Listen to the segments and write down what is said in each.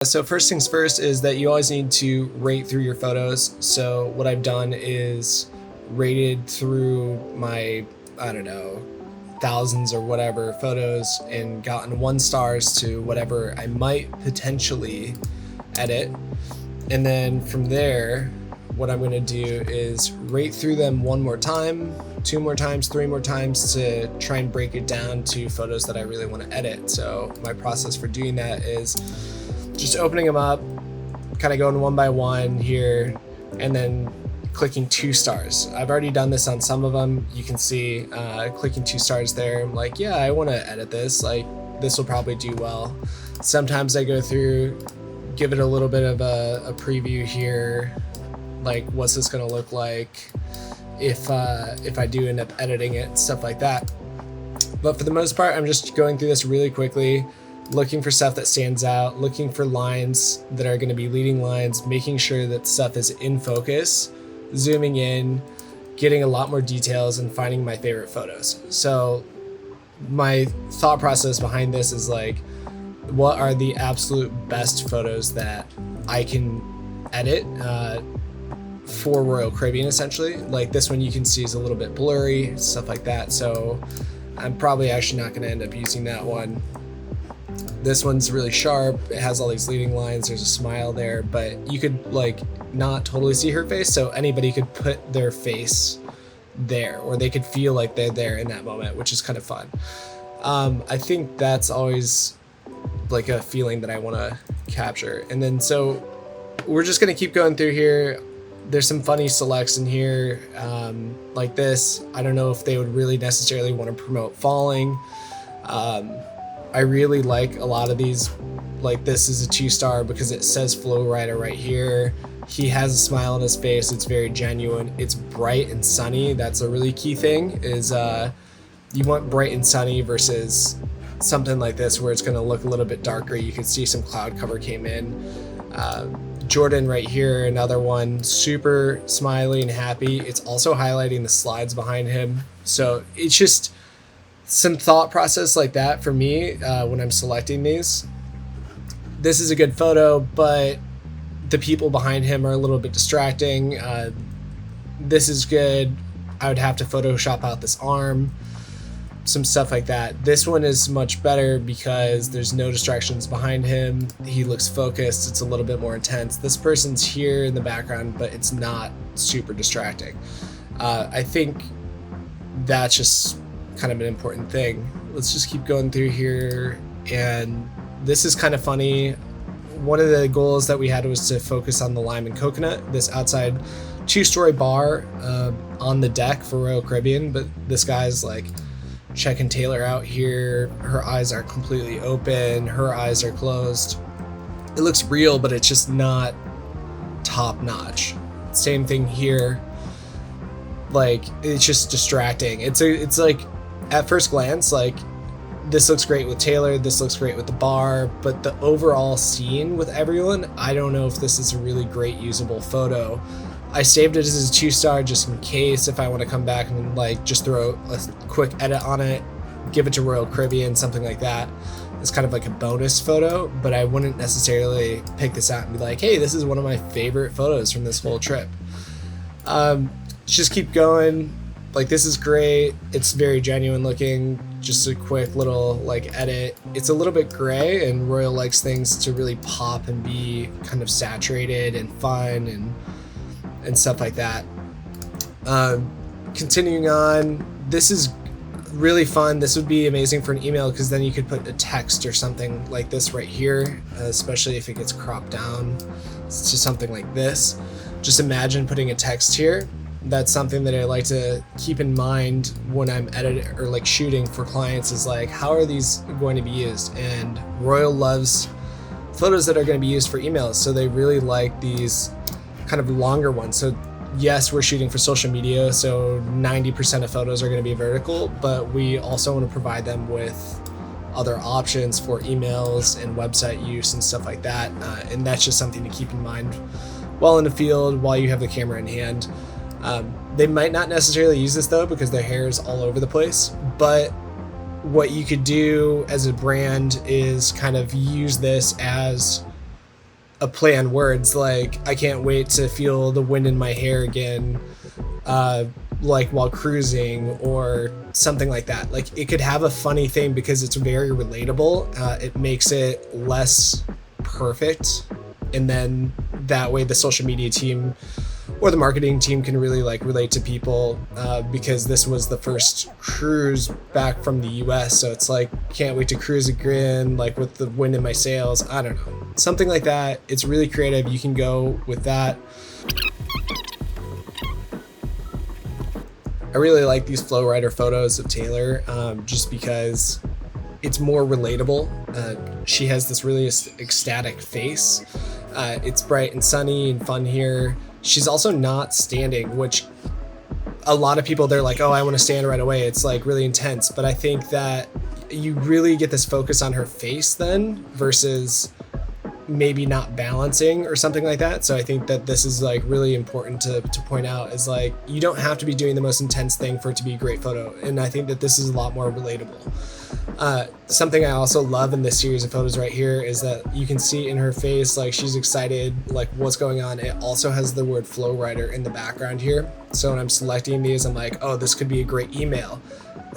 So first things first is that you always need to rate through your photos. So what I've done is rated through my, I don't know, thousands or whatever photos and gotten 1 stars to whatever I might potentially edit. And then from there, what I'm gonna do is rate through them 1 more time, 2 more times, 3 more times to try and break it down to photos that I really wanna edit. So my process for doing that is just opening them up, kind of going 1 by 1 here, and then clicking 2 stars. I've already done this on some of them. You can see clicking 2 stars there. I'm like, yeah, I want to edit this. Like, this will probably do well. Sometimes I go through, give it a little bit of a preview here. Like, what's this going to look like if I do end up editing it, stuff like that. But for the most part, I'm just going through this really quickly, looking for stuff that stands out, looking for lines that are going to be leading lines, making sure that stuff is in focus, zooming in, getting a lot more details, and finding my favorite photos. So my thought process behind this is like, what are the absolute best photos that I can edit for Royal Caribbean, essentially. Like this one you can see is a little bit blurry, stuff like that. So I'm probably actually not going to end up using that one. This one's really sharp. It has all these leading lines. There's a smile there, but you could like not totally see her face. So anybody could put their face there, or they could feel like they're there in that moment, which is kind of fun. I think that's always like a feeling that I want to capture. And then, so we're just going to keep going through here. There's some funny selects in here, like this. I don't know if they would really necessarily want to promote falling. I really like a lot of these. Like this is a 2-star because it says Flow Rider right here. He has a smile on his face. It's very genuine. It's bright and sunny. That's a really key thing, is you want bright and sunny versus something like this where it's going to look a little bit darker. You can see some cloud cover came in. Jordan right here, another one, super smiley and happy. It's also highlighting the slides behind him. So it's just some thought process like that for me when I'm selecting these. This is a good photo, but the people behind him are a little bit distracting. This is good. I would have to Photoshop out this arm, some stuff like that. This one is much better because there's no distractions behind him. He looks focused. It's a little bit more intense. This person's here in the background, but it's not super distracting. I think that's just kind of an important thing. Let's just keep going through here. And this is kind of funny. One of the goals that we had was to focus on the lime and coconut, this outside 2-story bar on the deck for Royal Caribbean. But this guy's like checking Taylor out here. Her eyes are completely open. Her eyes are closed. It looks real, but it's just not top notch. Same thing here. Like, it's just distracting. It's like, at first glance, like, this looks great with Taylor, this looks great with the bar, but the overall scene with everyone, I don't know if this is a really great usable photo. I saved it as a 2-star just in case if I want to come back and like just throw a quick edit on it, give it to Royal Caribbean, something like that. It's kind of like a bonus photo, but I wouldn't necessarily pick this out and be like, hey, this is one of my favorite photos from this whole trip. Just keep going. Like, this is great. It's very genuine looking. Just a quick little like edit. It's a little bit gray, and Royal likes things to really pop and be kind of saturated and fun and stuff like that. Continuing on, this is really fun. This would be amazing for an email because then you could put a text or something like this right here, especially if it gets cropped down to something like this. Just imagine putting a text here. That's something that I like to keep in mind when I'm editing or like shooting for clients, is like, how are these going to be used? And Royal loves photos that are going to be used for emails, so they really like these kind of longer ones. So yes, we're shooting for social media, so 90% of photos are going to be vertical, but we also want to provide them with other options for emails and website use and stuff like that. And that's just something to keep in mind while in the field, while you have the camera in hand. They might not necessarily use this though, because their hair is all over the place, but what you could do as a brand is kind of use this as a play on words, like I can't wait to feel the wind in my hair again, like while cruising, or something like that. Like it could have a funny thing because it's very relatable. It makes it less perfect, and then that way the social media team or the marketing team can really like relate to people, because this was the first cruise back from the US, so it's like can't wait to cruise again, like with the wind in my sails. I don't know, something like that. It's really creative. You can go with that. I really like these Flow Rider photos of Taylor, just because it's more relatable. She has this really ecstatic face. It's bright and sunny and fun here. She's also not standing, which a lot of people, they're like, oh, I want to stand right away. It's like really intense. But I think that you really get this focus on her face then versus maybe not balancing or something like that. So I think that this is like really important to point out, is like you don't have to be doing the most intense thing for it to be a great photo. And I think that this is a lot more relatable. Something I also love in this series of photos right here is that you can see in her face, like she's excited, like what's going on. It also has the word Flow Rider in the background here. So when I'm selecting these, I'm like, oh, this could be a great email.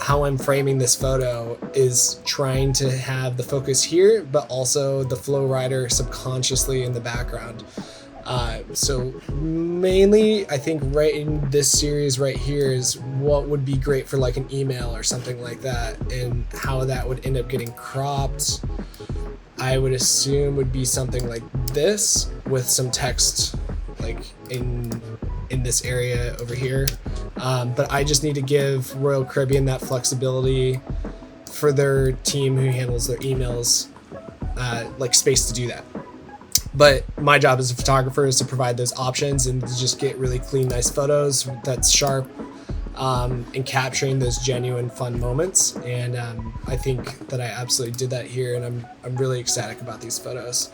How I'm framing this photo is trying to have the focus here, but also the Flow Rider subconsciously in the background. So mainly I think right in this series right here is what would be great for like an email or something like that, and how that would end up getting cropped, I would assume would be something like this with some text like in this area over here. But I just need to give Royal Caribbean that flexibility for their team who handles their emails, like space to do that. But my job as a photographer is to provide those options and to just get really clean, nice photos that's sharp, and capturing those genuine fun moments. And I think that I absolutely did that here, and I'm really ecstatic about these photos.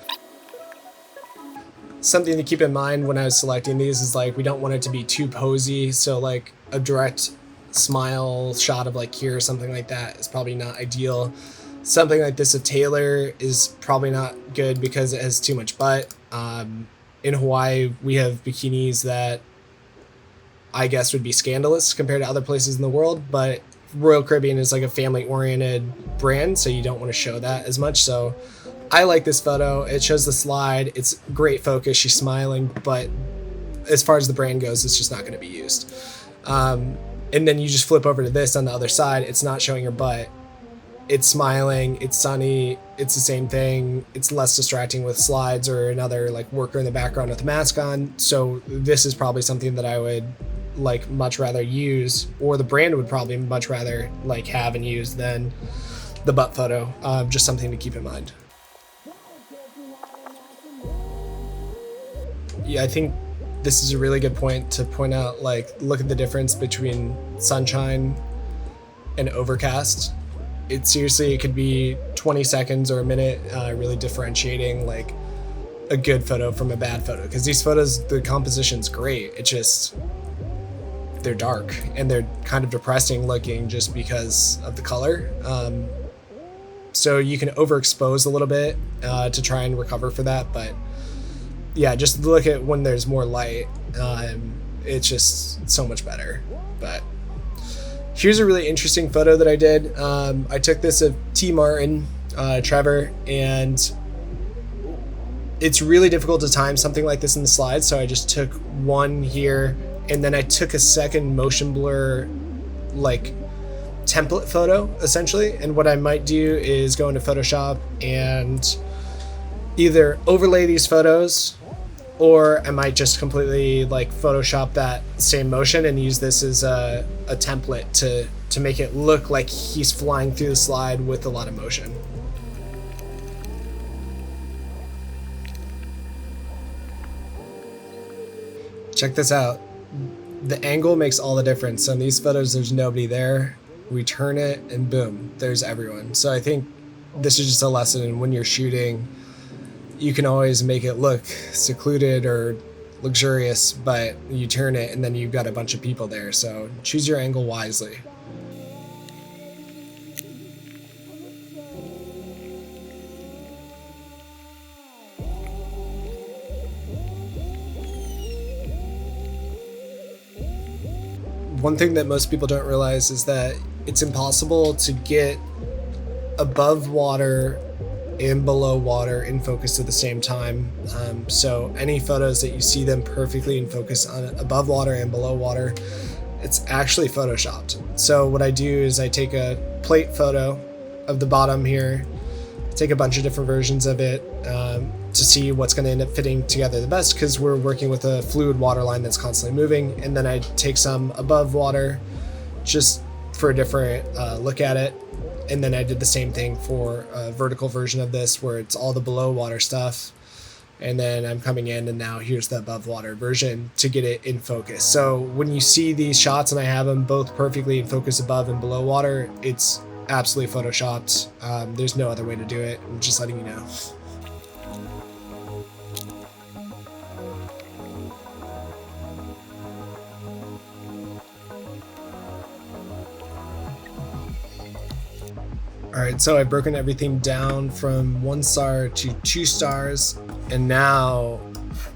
Something to keep in mind when I was selecting these is like we don't want it to be too posy, so like a direct smile shot of like here or something like that is probably not ideal. Something like this of Taylor is probably not good because it has too much butt. In Hawaii, we have bikinis that I guess would be scandalous compared to other places in the world, but Royal Caribbean is like a family-oriented brand, so you don't want to show that as much. So I like this photo. It shows the slide. It's great focus. She's smiling, but as far as the brand goes, it's just not going to be used. And then you just flip over to this on the other side. It's not showing her butt. It's smiling, it's sunny, it's the same thing. It's less distracting with slides or another like worker in the background with a mask on. So this is probably something that I would like much rather use, or the brand would probably much rather like have and use than the butt photo. Just something to keep in mind. Yeah, I think this is a really good point to point out, like look at the difference between sunshine and overcast. It seriously, it could be 20 seconds or a minute, really differentiating like a good photo from a bad photo. Because these photos, the composition's great. It just, they're dark and they're kind of depressing looking just because of the color. So you can overexpose a little bit to try and recover for that. But yeah, just look at when there's more light. It's just so much better. But here's a really interesting photo that I did. I took this of T. Martin, Trevor, and it's really difficult to time something like this in the slides. So I just took one here, and then I took a second motion blur, like template photo essentially. And what I might do is go into Photoshop and either overlay these photos, or I might just completely like Photoshop that same motion and use this as a template to make it look like he's flying through the slide with a lot of motion. Check this out. The angle makes all the difference. So in these photos, there's nobody there. We turn it and boom, there's everyone. So I think this is just a lesson in when you're shooting, you can always make it look secluded or luxurious, but you turn it and then you've got a bunch of people there. So choose your angle wisely. one thing that most people don't realize is that it's impossible to get above water and below water in focus at the same time. So any photos that you see them perfectly in focus on above water and below water, it's actually photoshopped. So what I do is I take a plate photo of the bottom here, take a bunch of different versions of it to see what's going to end up fitting together the best, because we're working with a fluid water line that's constantly moving. And then I take some above water just for a different look at it. And then I did the same thing for a vertical version of this where it's all the below water stuff. And then I'm coming in and now here's the above water version to get it in focus. So when you see these shots and I have them both perfectly in focus above and below water, it's absolutely photoshopped. There's no other way to do it. I'm just letting you know. All right, so I've broken everything down from 1 star to 2 stars, and now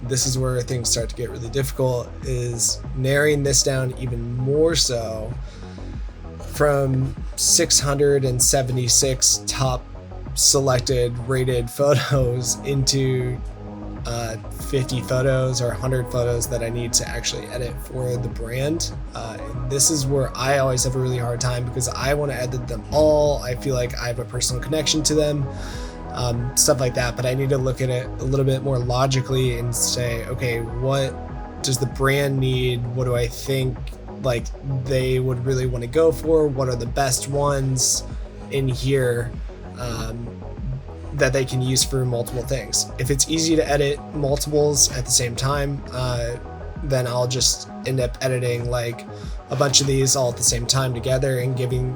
this is where things start to get really difficult, is narrowing this down even more so from 676 top selected rated photos into 50 photos or 100 photos that I need to actually edit for the brand. And this is where I always have a really hard time because I want to edit them all. I feel like I have a personal connection to them, stuff like that. But I need to look at it a little bit more logically and say, okay, what does the brand need? What do I think like they would really want to go for? What are the best ones in here that they can use for multiple things? If it's easy to edit multiples at the same time, then I'll just end up editing like a bunch of these all at the same time together and giving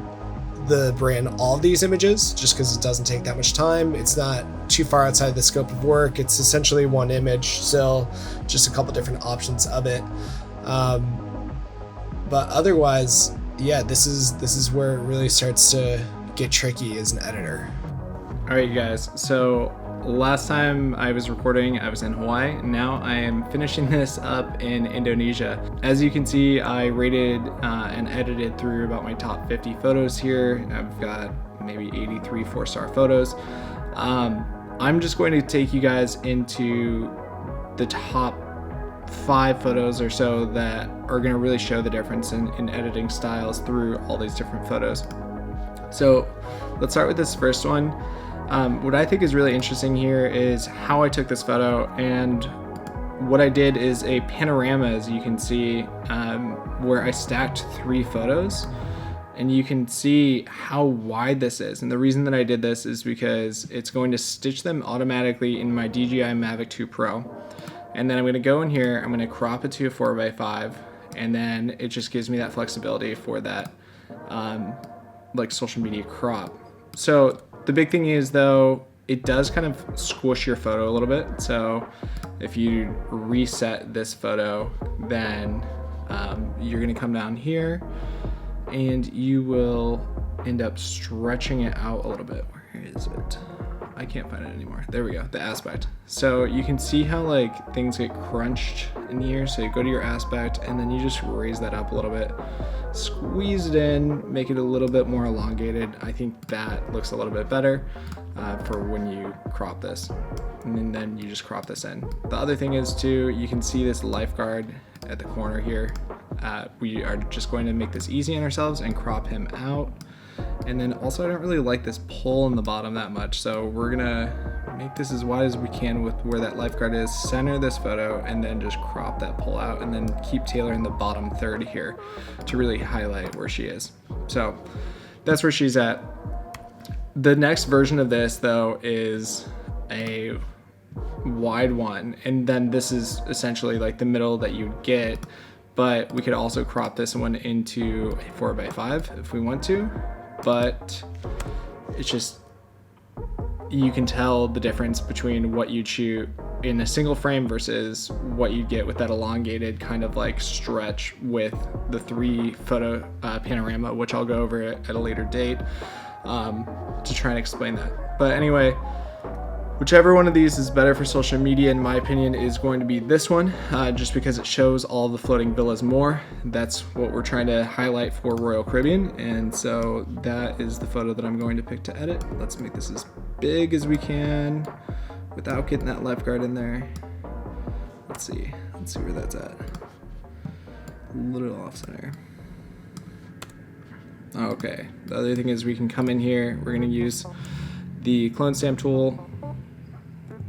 the brand all of these images, just because it doesn't take that much time. It's not too far outside the scope of work. It's essentially one image still, just a couple different options of it. But otherwise, yeah, this is where it really starts to get tricky as an editor. All right, you guys, so last time I was recording, I was in Hawaii. Now I am finishing this up in Indonesia. As you can see, I rated and edited through about my top 50 photos here. I've got maybe 83 4-star photos. I'm just going to take you guys into the top 5 photos or so that are going to really show the difference in editing styles through all these different photos. So let's start with this first one. What I think is really interesting here is how I took this photo, and what I did is a panorama, as you can see, where I stacked 3 photos, and you can see how wide this is. And the reason that I did this is because it's going to stitch them automatically in my DJI Mavic 2 Pro. And then I'm going to go in here, I'm going to crop it to a 4x5, and then it just gives me that flexibility for that like social media crop. So the big thing is, though, it does kind of squish your photo a little bit. So if you reset this photo, then you're going to come down here and you will end up stretching it out a little bit. Where is it? I can't find it anymore. There we go, the aspect. So you can see how like things get crunched in here. So you go to your aspect and then you just raise that up a little bit, squeeze it in, make it a little bit more elongated. I think that looks a little bit better for when you crop this. And then you just crop this in. The other thing is too, you can see this lifeguard at the corner here. We are just going to make this easy on ourselves and crop him out. And then also, I don't really like this pull in the bottom that much, so we're gonna make this as wide as we can with where that lifeguard is, center this photo, and then just crop that pull out, and then keep tailoring the bottom third here to really highlight where she is. So that's where she's at. The next version of this, though, is a wide one, and then this is essentially like the middle that you'd get, but we could also crop this one into a 4x5 if we want to. But it's just, you can tell the difference between what you'd shoot in a single frame versus what you'd get with that elongated kind of like stretch with the 3 photo panorama, which I'll go over at a later date to try and explain that. But anyway, Whichever one of these is better for social media, in my opinion, is going to be this one, just because it shows all the floating villas more. That's what we're trying to highlight for Royal Caribbean, and so that is the photo that I'm going to pick to edit. Let's make this as big as we can without getting that lifeguard in there. Let's see where that's at. A little off center. Okay, the other thing is we can come in here, we're gonna use the clone stamp tool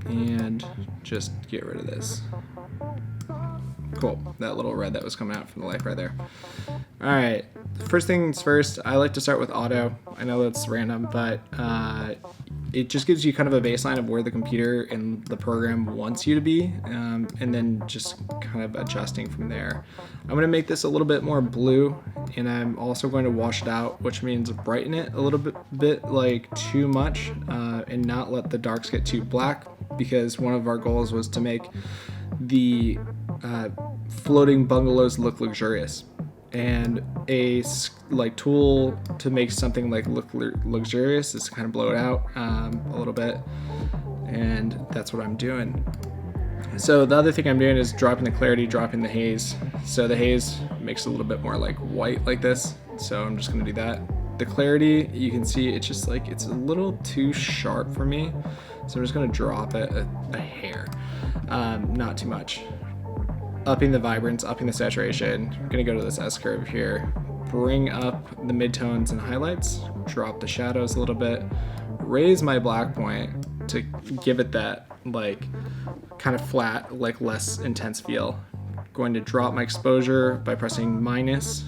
and just get rid of this. Cool, that little red that was coming out from the light right there. All right, first things first, I like to start with auto. I know that's random, but it just gives you kind of a baseline of where the computer and the program wants you to be, and then just kind of adjusting from there. I'm gonna make this a little bit more blue, and I'm also going to wash it out, which means brighten it a little bit like too much, and not let the darks get too black, because one of our goals was to make the floating bungalows look luxurious. And a tool to make something like look luxurious is to kind of blow it out a little bit, and that's what I'm doing. So the other thing I'm doing is dropping the clarity, dropping the haze. So the haze makes it a little bit more like white like this, so I'm just gonna do that. The clarity, you can see it's just like it's a little too sharp for me, so I'm just gonna drop it a hair, not too much. Upping the vibrance, upping the saturation. I'm gonna go to this S curve here, bring up the midtones and highlights, drop the shadows a little bit, raise my black point to give it that like kind of flat, like less intense feel. Going to drop my exposure by pressing minus,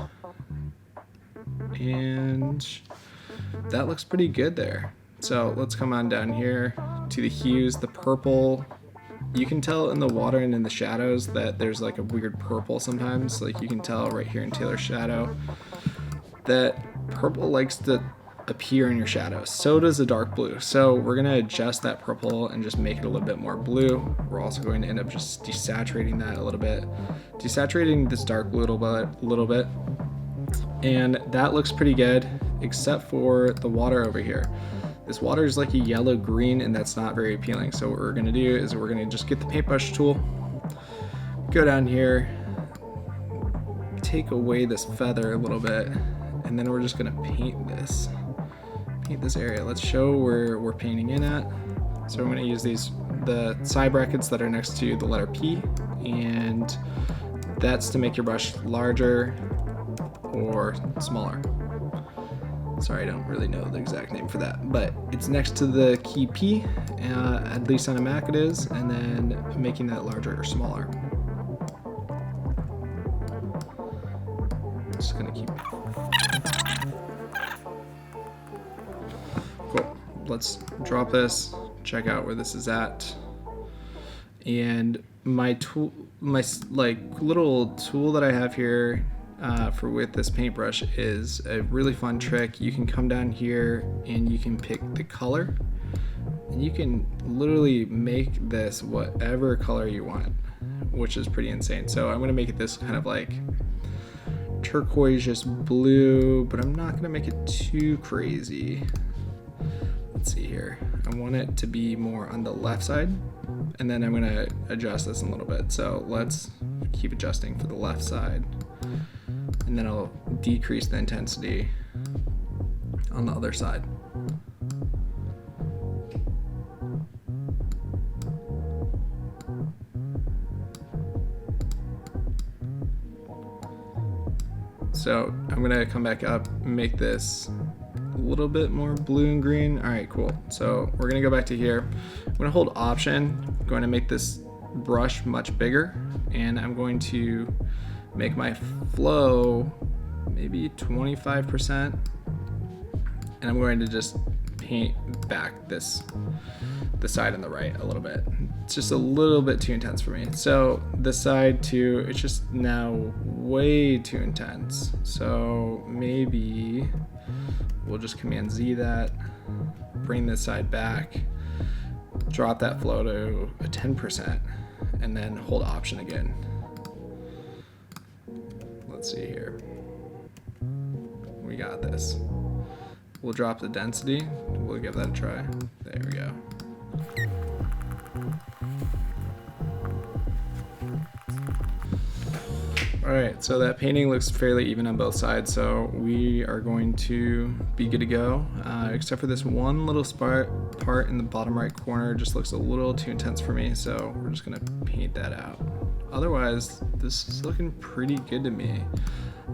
and that looks pretty good there. So let's come on down here to the hues, the purple. You can tell in the water and in the shadows that there's like a weird purple sometimes. Like you can tell right here in Taylor's shadow that purple likes to appear in your shadows. So does the dark blue. So we're gonna adjust that purple and just make it a little bit more blue. We're also going to end up just desaturating that a little bit. Desaturating this dark blue a little bit. And that looks pretty good, except for the water over here. This water is like a yellow green, and that's not very appealing. So what we're gonna do is we're gonna just get the paintbrush tool, go down here, take away this feather a little bit, and then we're just gonna paint this area. Let's show where we're painting in at. So I'm gonna use the side brackets that are next to the letter P, and that's to make your brush larger or smaller. Sorry, I don't really know the exact name for that, but it's next to the key P, at least on a Mac it is, and then making that larger or smaller. Just gonna keep. Cool. Let's drop this, check out where this is at. And my tool, my little tool that I have here with this paintbrush is a really fun trick. You can come down here and you can pick the color, and you can literally make this whatever color you want, which is pretty insane. So I'm gonna make it this kind of like turquoise blue, but I'm not gonna make it too crazy. Let's see here. I want it to be more on the left side, and then I'm gonna adjust this a little bit. So let's keep adjusting for the left side, and then I'll decrease the intensity on the other side. So I'm gonna come back up and make this a little bit more blue and green. All right, cool. So we're gonna go back to here. I'm gonna hold Option. I'm going to make this brush much bigger, and I'm going to make my flow maybe 25%, and I'm going to just paint back the side on the right a little bit. It's just a little bit too intense for me. So this side too, it's just now way too intense. So maybe we'll just Command Z that, bring this side back, drop that flow to a 10%, and then hold Option again. Let's see here. We got this. We'll drop the density. We'll give that a try. There we go. All right, so that painting looks fairly even on both sides, so we are going to be good to go, except for this one little part in the bottom right corner. Just looks a little too intense for me, so we're just gonna paint that out. Otherwise, this is looking pretty good to me.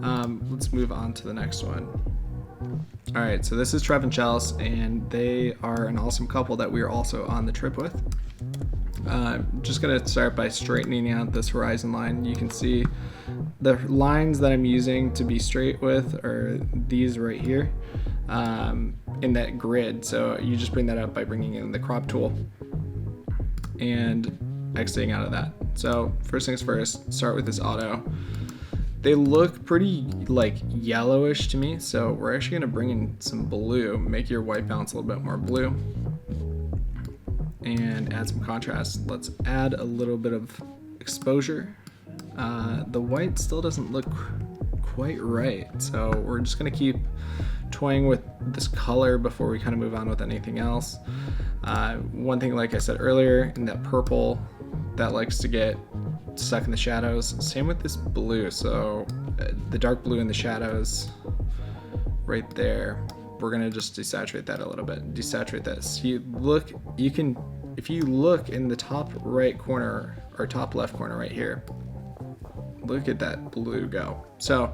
Let's move on to the next one. All right, so this is Trev and Chels, and they are an awesome couple that we are also on the trip with. Just gonna start by straightening out this horizon line. You can see the lines that I'm using to be straight with are these right here in that grid. So you just bring that up by bringing in the crop tool and exiting out of that. So first things first, start with this auto. They look pretty like yellowish to me, so we're actually gonna bring in some blue, make your white balance a little bit more blue, and add some contrast. Let's add a little bit of exposure. The white still doesn't look quite right, so we're just gonna keep toying with this color before we kind of move on with anything else. One thing, like I said earlier, in that purple, that likes to get stuck in the shadows. Same with this blue, so the dark blue in the shadows right there, we're gonna just desaturate that a little bit. Desaturate that. So if you look in the top right corner or top left corner right here, look at that blue go. So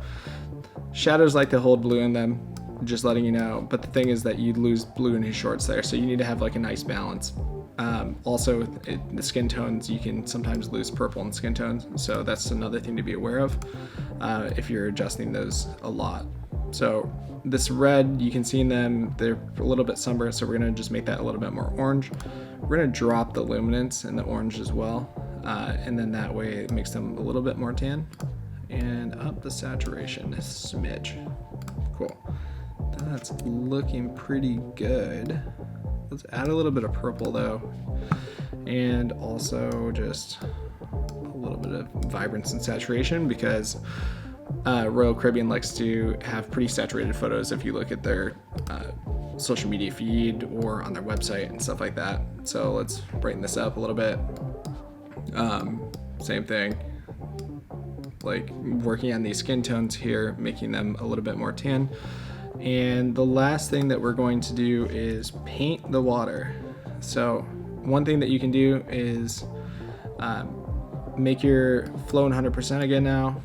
shadows like to hold blue in them, just letting you know. But the thing is that you lose blue in his shorts there, so you need to have like a nice balance. Also with the skin tones, you can sometimes lose purple in skin tones, so that's another thing to be aware of if you're adjusting those a lot. So this red, you can see in them, they're a little bit sunburned, so we're gonna just make that a little bit more orange. We're gonna drop the luminance in the orange as well, and then that way it makes them a little bit more tan. And up the saturation a smidge. Cool. That's looking pretty good. Let's add a little bit of purple though, and also just a little bit of vibrance and saturation, because Royal Caribbean likes to have pretty saturated photos if you look at their social media feed or on their website and stuff like that. So let's brighten this up a little bit. Same thing, like working on these skin tones here, making them a little bit more tan. And the last thing that we're going to do is paint the water. So one thing that you can do is make your flow 100% again now,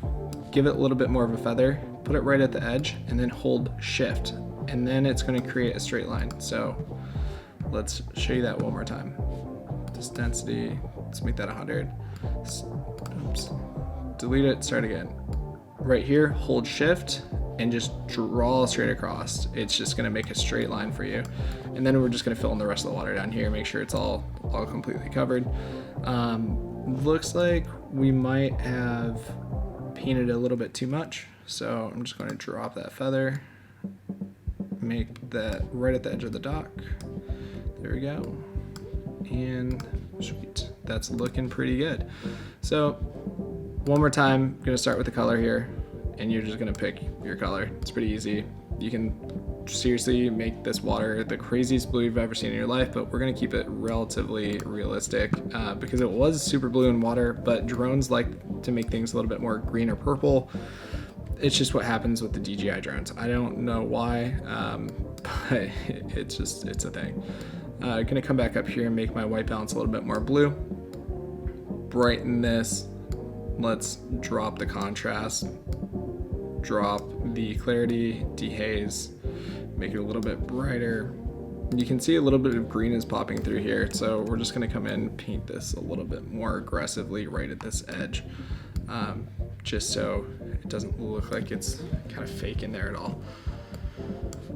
give it a little bit more of a feather, put it right at the edge, and then hold shift. And then it's going to create a straight line. So let's show you that one more time. This density, let's make that 100. Oops. Delete it, start again. Right here, hold shift, and just draw straight across. It's just gonna make a straight line for you. And then we're just gonna fill in the rest of the water down here, make sure it's all completely covered. Looks like we might have painted a little bit too much, so I'm just gonna drop that feather, make that right at the edge of the dock. There we go. And sweet, that's looking pretty good. So one more time, I'm gonna start with the color here, and you're just gonna pick your color. It's pretty easy. You can seriously make this water the craziest blue you've ever seen in your life, but we're gonna keep it relatively realistic because it was super blue in water, but drones like to make things a little bit more green or purple. It's just what happens with the DJI drones. I don't know why, but it's a thing. Gonna come back up here and make my white balance a little bit more blue. Brighten this. Let's drop the contrast. Drop the clarity, dehaze, make it a little bit brighter. You can see a little bit of green is popping through here, so we're just gonna come in and paint this a little bit more aggressively right at this edge, just so it doesn't look like it's kind of fake in there at all.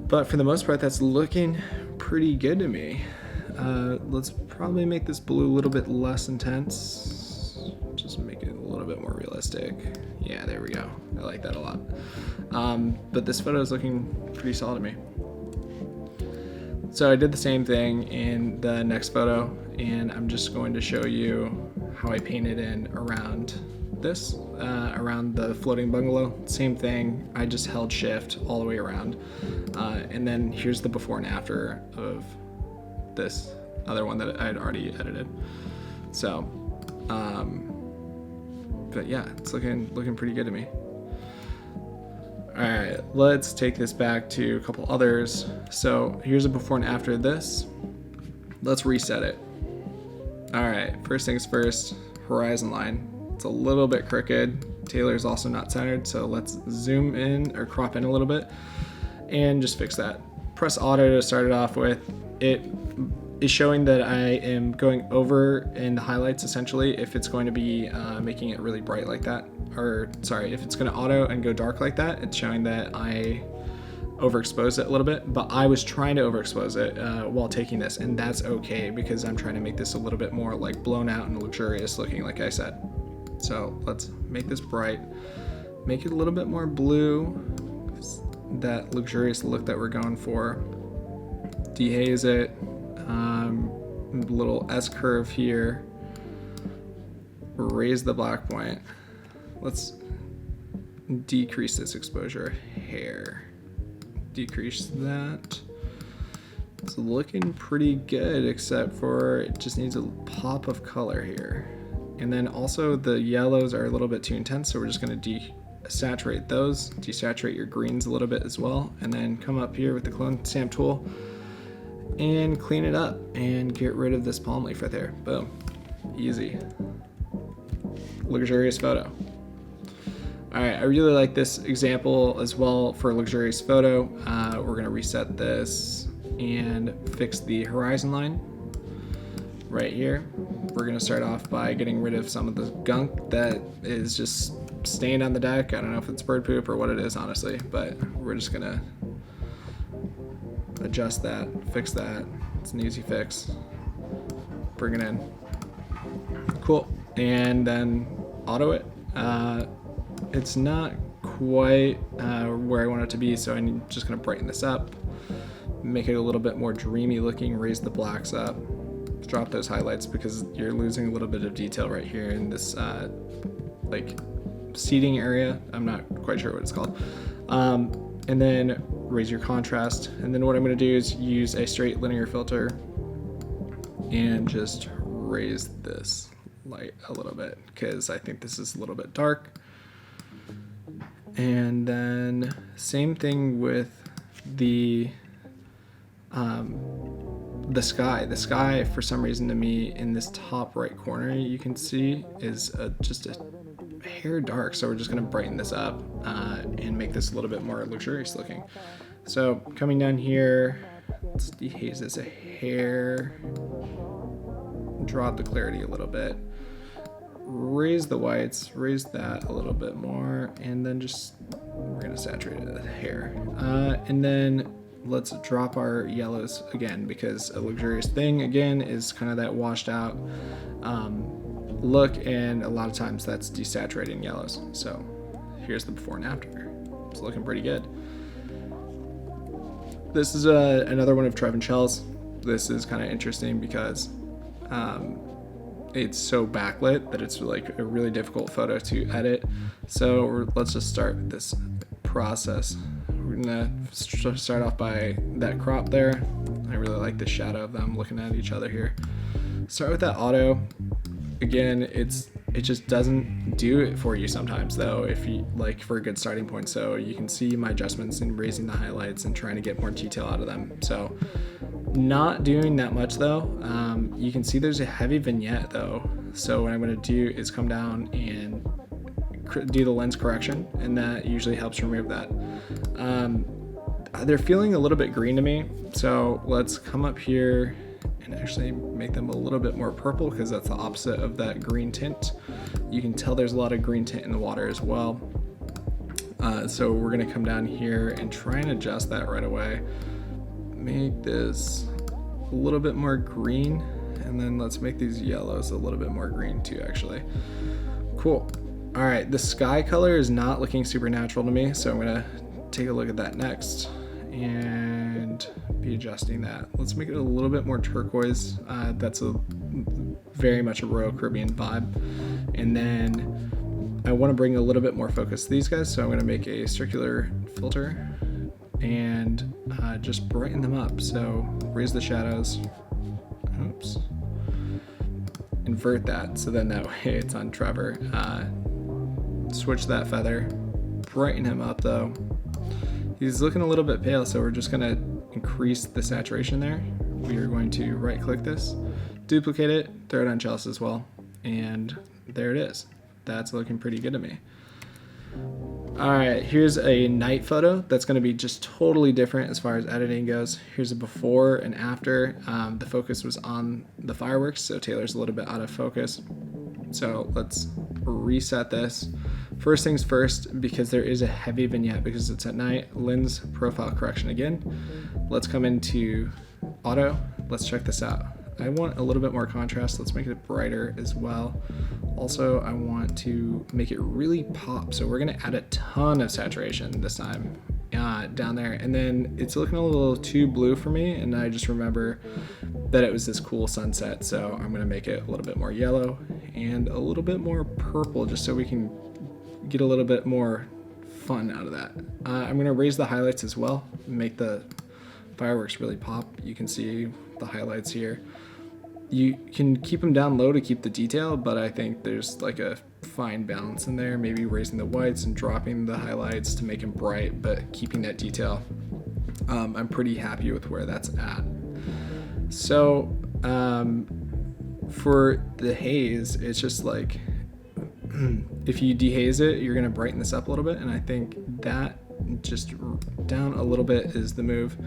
But for the most part, that's looking pretty good to me. Let's probably make this blue a little bit less intense, just make it a little bit more realistic. Yeah, there we go. I like that a lot. But this photo is looking pretty solid to me. So I did the same thing in the next photo, and I'm just going to show you how I painted in around this, around the floating bungalow. Same thing, I just held shift all the way around. And then here's the before and after of this other one that I had already edited. So But yeah, it's looking pretty good to me. All right, let's take this back to a couple others. So here's a before and after this. Let's reset it. All right, first things first, horizon line. It's a little bit crooked. Tailor's also not centered, so let's zoom in or crop in a little bit and just fix that. Press auto to start it off with. It is showing that I am going over in the highlights essentially if it's going to be making it really bright like that. Or sorry, if it's going to auto and go dark like that, it's showing that I overexpose it a little bit, but I was trying to overexpose it while taking this, and that's okay because I'm trying to make this a little bit more like blown out and luxurious looking, like I said. So let's make this bright, make it a little bit more blue, that luxurious look that we're going for. Dehaze it, little S curve here, raise the black point. Let's decrease this exposure hair. Decrease that. It's looking pretty good, except for it just needs a pop of color here. And then also the yellows are a little bit too intense, so we're just going to desaturate those, desaturate your greens a little bit as well, and then come up here with the clone stamp tool and clean it up and get rid of this palm leaf right there. Boom. Easy. Luxurious photo. All right, I really like this example as well for a luxurious photo. We're gonna reset this and fix the horizon line right here. We're gonna start off by getting rid of some of the gunk that is just staying on the deck. I don't know if it's bird poop or what it is, honestly, but we're just gonna adjust that, fix that. It's an easy fix. Bring it in. Cool, and then auto it. It's not quite where I want it to be, so I'm just gonna brighten this up, make it a little bit more dreamy looking, raise the blacks up, drop those highlights because you're losing a little bit of detail right here in this like seating area. I'm not quite sure what it's called. And then raise your contrast. And then what I'm gonna do is use a straight linear filter and just raise this light a little bit because I think this is a little bit dark. And then same thing with the sky. The sky, for some reason to me, in this top right corner, you can see is just a hair dark. So we're just gonna brighten this up and make this a little bit more luxurious looking. So coming down here, let's dehaze this a hair, drop the clarity a little bit, raise the whites, raise that a little bit more, and then just we're gonna saturate it with hair. And then let's drop our yellows again, because a luxurious thing again is kind of that washed out look, and a lot of times that's desaturating yellows. So here's the before and after. It's looking pretty good. This is another one of Trev and Shell's. This is kind of interesting because it's so backlit that it's like a really difficult photo to edit. So let's just start this process. We're gonna start off by that crop there. I really like the shadow of them looking at each other here. Start with that auto. Again, it just doesn't do it for you sometimes though, if you like, for a good starting point. So you can see my adjustments in raising the highlights and trying to get more detail out of them. So not doing that much though. You can see there's a heavy vignette though. So what I'm gonna do is come down and do the lens correction, and that usually helps remove that. They're feeling a little bit green to me. So let's come up here and actually make them a little bit more purple, because that's the opposite of that green tint. You can tell there's a lot of green tint in the water as well. So we're gonna come down here and try and adjust that right away. Make this a little bit more green, and then let's make these yellows a little bit more green too, actually. Cool. All right, the sky color is not looking super natural to me, so I'm gonna take a look at that next and be adjusting that. Let's make it a little bit more turquoise. That's a very much a Royal Caribbean vibe. And then I wanna bring a little bit more focus to these guys, so I'm gonna make a circular filter and just brighten them up. So raise the shadows, oops, invert that, so then that way it's on Trevor. switch that feather, brighten him up though. He's looking a little bit pale, so we're just gonna increase the saturation there. We are going to right click this, duplicate it, throw it on Chelsea as well, and there it is. That's looking pretty good to me. All right, here's a night photo that's going to be just totally different as far as editing goes. Here's a before and after. The focus was on the fireworks, so Taylor's a little bit out of focus. So let's reset this. First things first, because there is a heavy vignette because it's at night, lens profile correction again. Let's come into auto. Let's check this out. I want a little bit more contrast. Let's make it brighter as well. Also, I want to make it really pop. So we're gonna add a ton of saturation this time down there. And then it's looking a little too blue for me. And I just remember that it was this cool sunset. So I'm gonna make it a little bit more yellow and a little bit more purple, just so we can get a little bit more fun out of that. I'm gonna raise the highlights as well, make the fireworks really pop. You can see the highlights here. You can keep them down low to keep the detail, but I think there's like a fine balance in there, maybe raising the whites and dropping the highlights to make them bright, but keeping that detail. I'm pretty happy with where that's at. So for the haze, it's just like, if you dehaze it, you're gonna brighten this up a little bit, and I think that just down a little bit is the move.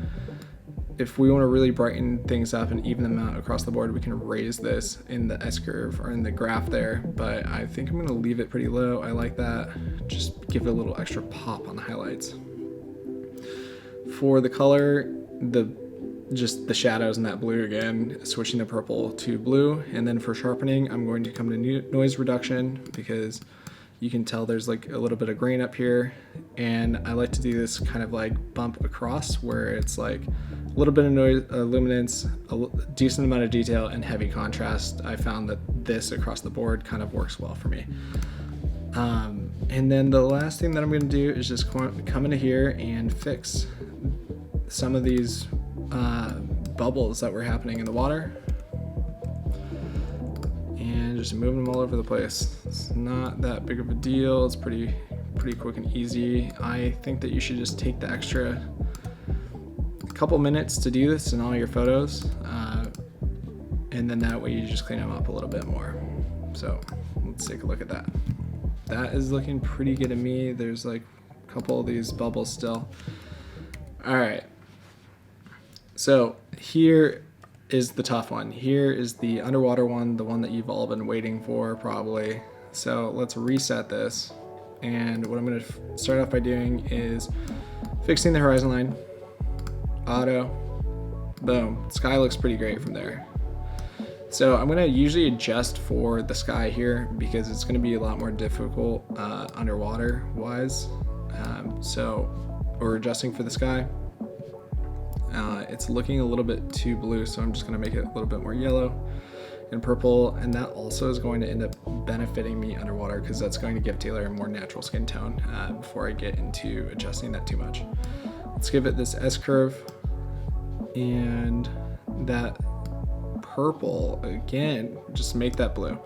If we want to really brighten things up and even them out across the board, we can raise this in the S-curve or in the graph there, but I think I'm going to leave it pretty low. I like that. Just give it a little extra pop on the highlights. For the color, just the shadows in that blue again, switching the purple to blue. And then for sharpening, I'm going to come to noise reduction, because you can tell there's like a little bit of grain up here, and I like to do this kind of like bump across where it's like a little bit of noise, luminance, a decent amount of detail, and heavy contrast. I found that this across the board kind of works well for me. And then the last thing that I'm going to do is just come into here and fix some of these bubbles that were happening in the water. And just moving them all over the place. It's not that big of a deal. It's pretty quick and easy. I think that you should just take the extra couple minutes to do this in all your photos, and then that way you just clean them up a little bit more. So let's take a look at that. That is looking pretty good to me. There's like a couple of these bubbles still. All right, so here is the tough one. Here is the underwater one, the one that you've all been waiting for probably. So let's reset this, and what I'm going to start off by doing is fixing the horizon line. Auto, boom. Sky looks pretty great from there. So I'm gonna usually adjust for the sky here because it's gonna be a lot more difficult underwater wise. So we're adjusting for the sky. It's looking a little bit too blue, so I'm just gonna make it a little bit more yellow and purple, and that also is going to end up benefiting me underwater because that's going to give Taylor a more natural skin tone before I get into adjusting that too much. Let's give it this S-curve, and that purple, again, just make that blue.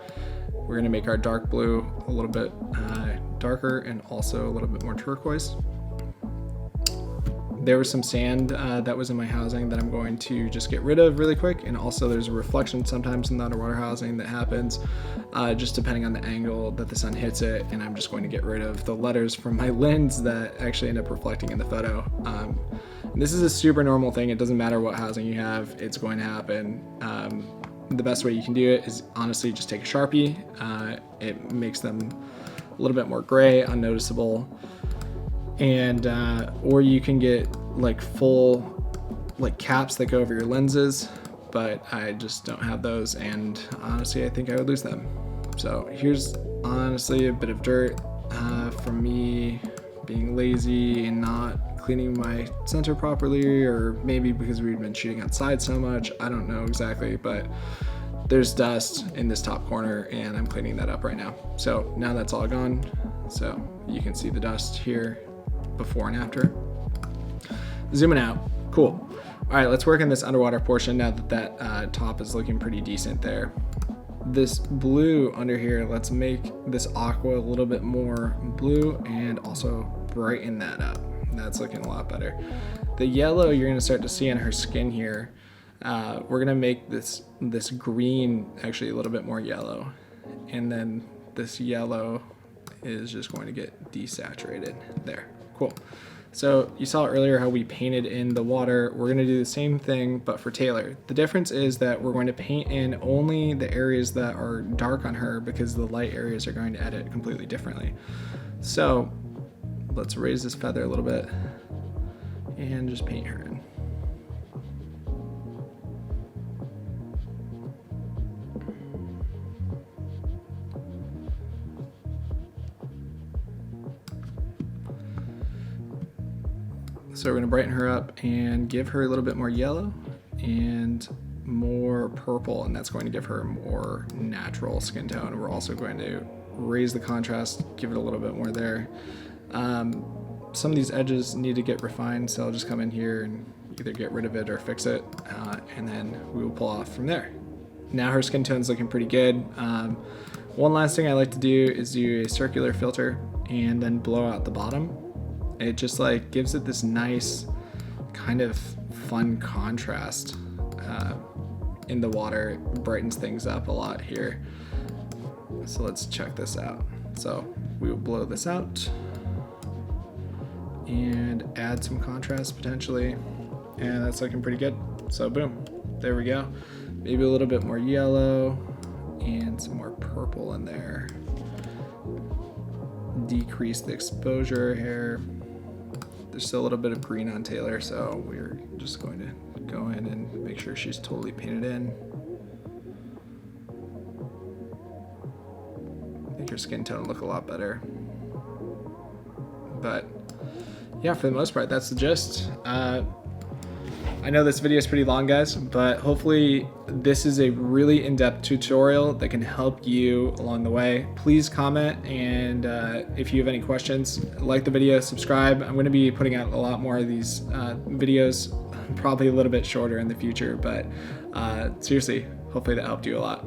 We're gonna make our dark blue a little bit darker and also a little bit more turquoise. There was some sand that was in my housing that I'm going to just get rid of really quick, and also there's a reflection sometimes in the underwater housing that happens just depending on the angle that the sun hits it, and I'm just going to get rid of the letters from my lens that actually end up reflecting in the photo. This is a super normal thing. It doesn't matter what housing you have, it's going to happen. The best way you can do it is honestly just take a Sharpie. It makes them a little bit more gray, unnoticeable. And or you can get like full like caps that go over your lenses, but I just don't have those, and honestly I think I would lose them. So here's honestly a bit of dirt from me being lazy and not cleaning my center properly, or maybe because we've been shooting outside so much, I don't know exactly, but there's dust in this top corner and I'm cleaning that up right now. So now that's all gone, so you can see the dust here before and after. Zooming out, cool. All right, let's work on this underwater portion now that that top is looking pretty decent there. this blue under here, let's make this aqua a little bit more blue and also brighten that up. That's looking a lot better. The yellow you're gonna start to see on her skin here. We're gonna make this green actually a little bit more yellow, and then this yellow is just going to get desaturated. There, cool. So you saw earlier how we painted in the water. We're gonna do the same thing, but for Taylor. The difference is that we're going to paint in only the areas that are dark on her, because the light areas are going to edit completely differently. So let's raise this feather a little bit and just paint her in. So we're gonna brighten her up and give her a little bit more yellow and more purple, and that's going to give her a more natural skin tone. We're also going to raise the contrast, give it a little bit more there. Some of these edges need to get refined, so I'll just come in here and either get rid of it or fix it, and then we will pull off from there. Now her skin tone's looking pretty good. One last thing I like to do is do a circular filter and then blow out the bottom. It just like gives it this nice kind of fun contrast in the water. It brightens things up a lot here. So let's check this out. So we will blow this out and add some contrast potentially, and that's looking pretty good. So boom, there we go. Maybe a little bit more yellow and some more purple in there. Decrease the exposure here. There's still a little bit of green on Taylor, so we're just going to go in and make sure she's totally painted in. Make her skin tone look a lot better. But yeah, for the most part, that's the gist. I know this video is pretty long, guys, but hopefully this is a really in-depth tutorial that can help you along the way. Please comment, and if you have any questions, like the video, subscribe. I'm going to be putting out a lot more of these videos, probably a little bit shorter in the future, but seriously, hopefully that helped you a lot.